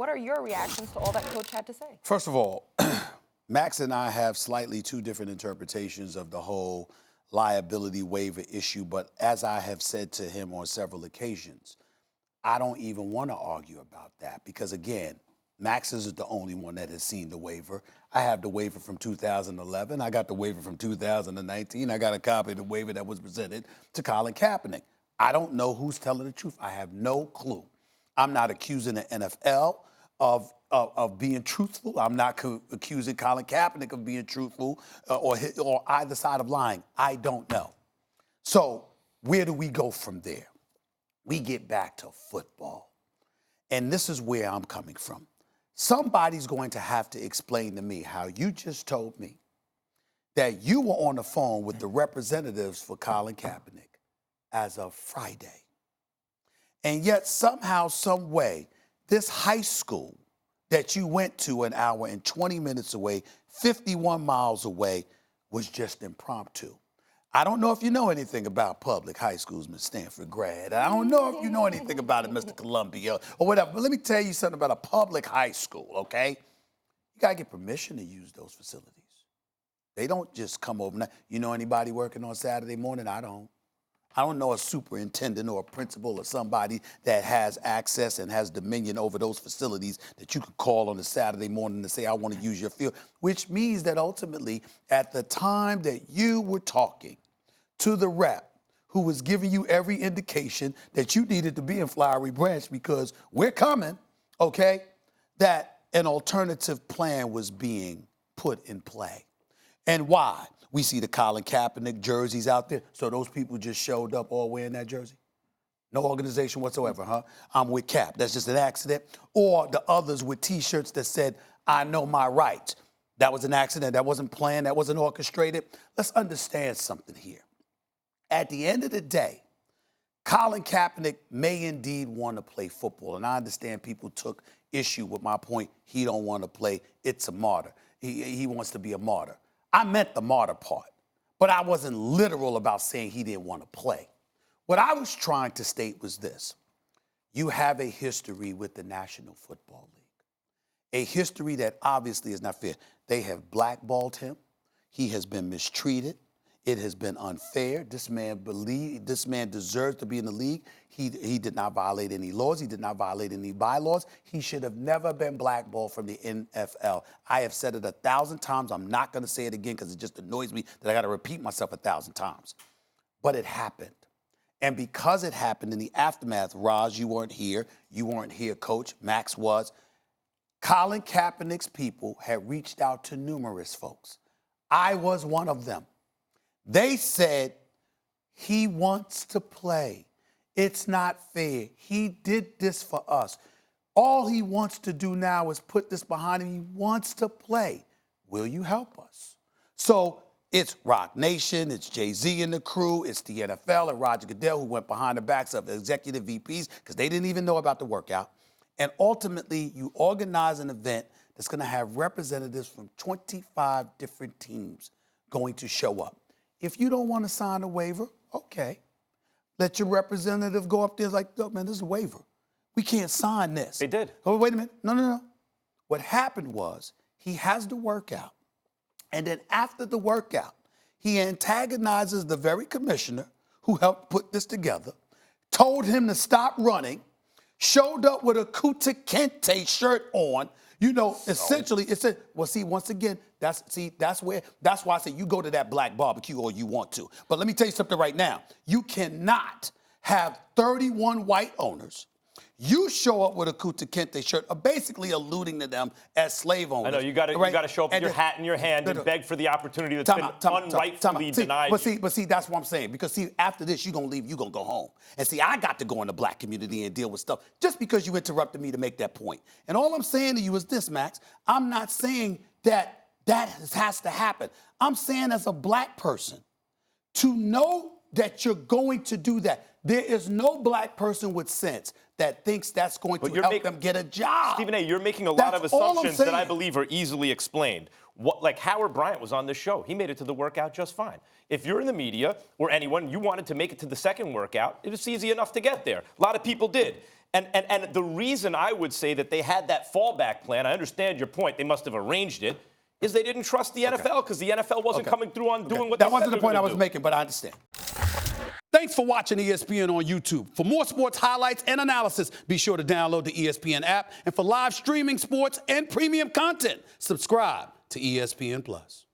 What are your reactions to all that Coach had to say? First of all, Max and I have slightly two different interpretations of the whole liability waiver issue, but as I have said to him on several occasions, I don't even want to argue about that because, again, Max isn't the only one that has seen the waiver. I have the waiver from 2011. I got the waiver from 2019. I got a copy of the waiver that was presented to Colin Kaepernick. I don't know who's telling the truth. I have no clue. I'm not accusing the NFL of being truthful. I'm not accusing Colin Kaepernick of being truthful or either side of lying. I don't know. So where do we go from there? We get back to football. And this is where I'm coming from. Somebody's going to have to explain to me how you just told me that you were on the phone with the representatives for Colin Kaepernick as of Friday. And yet somehow, some way, this high school that you went to an hour and 20 minutes away, 51 miles away, was just impromptu. I don't know if you know anything about public high schools, Ms. Stanford grad. I don't know if you know anything about it, Mr. Columbia, or whatever. But let me tell you something about a public high school, okay? You got to get permission to use those facilities. They don't just come overnight. You know anybody working on Saturday morning? I don't. I don't know a superintendent or a principal or somebody that has access and has dominion over those facilities that you could call on a Saturday morning to say, I want to use your field, which means that ultimately at the time that you were talking to the rep who was giving you every indication that you needed to be in Flowery Branch because we're coming, okay, that an alternative plan was being put in play. And why? We see the Colin Kaepernick jerseys out there. So those people just showed up all wearing that jersey? No organization whatsoever, huh? I'm with Cap. That's just an accident. Or the others with T-shirts that said, I know my rights. That was an accident. That wasn't planned. That wasn't orchestrated. Let's understand something here. At the end of the day, Colin Kaepernick may indeed want to play football. And I understand people took issue with my point. He don't want to play. It's a martyr. He wants to be a martyr. I meant the martyr part, but I wasn't literal about saying he didn't want to play. What I was trying to state was this. You have a history with the National Football League, a history that obviously is not fair. They have blackballed him. He has been mistreated. It has been unfair. This man deserves to be in the league. He did not violate any laws. He did not violate any bylaws. He should have never been blackballed from the NFL. I have said it 1,000 times. I'm not going to say it again because it just annoys me that I got to repeat myself 1,000 times. But it happened. And because it happened in the aftermath, Raj, you weren't here. You weren't here, Coach. Max was. Colin Kaepernick's people had reached out to numerous folks. I was one of them. They said, he wants to play. It's not fair. He did this for us. All he wants to do now is put this behind him. He wants to play. Will you help us? So it's Rock Nation, it's Jay-Z and the crew, it's the NFL and Roger Goodell who went behind the backs of the executive VPs because they didn't even know about the workout. And ultimately, you organize an event that's going to have representatives from 25 different teams going to show up. If you don't want to sign a waiver, okay. Let your representative go up there like, oh, man, this is a waiver. We can't sign this. They did. Oh, wait a minute. No. What happened was he has the workout. And then after the workout, he antagonizes the very commissioner who helped put this together, told him to stop running, showed up with a Kuta Kente shirt on. You know, essentially, it said, well, see, once again, that's why I say you go to that black barbecue or you want to. But let me tell you something right now. You cannot have 31 white owners. You show up with a Kuta Kente shirt, basically alluding to them as slave owners. I know, you got to show up with your hat in your hand and beg for the opportunity that's been unrightfully denied. But see, that's what I'm saying. Because see, after this, you're going to leave, you're going to go home. And see, I got to go in the black community and deal with stuff just because you interrupted me to make that point. And all I'm saying to you is this, Max. I'm not saying that has to happen. I'm saying as a black person, to know that you're going to do that. There is no black person with sense that thinks that's going to help them get a job. Stephen A., you're making a lot of assumptions that I believe are easily explained. Like Howard Bryant was on this show. He made it to the workout just fine. If you're in the media or anyone, you wanted to make it to the second workout, it was easy enough to get there. A lot of people did. And the reason I would say that they had that fallback plan, I understand your point, they must have arranged it, is they didn't trust the NFL because the NFL wasn't coming through on doing what they said. That wasn't the point I was making, but I understand. Thanks for watching ESPN on YouTube. For more sports highlights and analysis, be sure to download the ESPN app. And for live streaming sports and premium content, subscribe to ESPN+.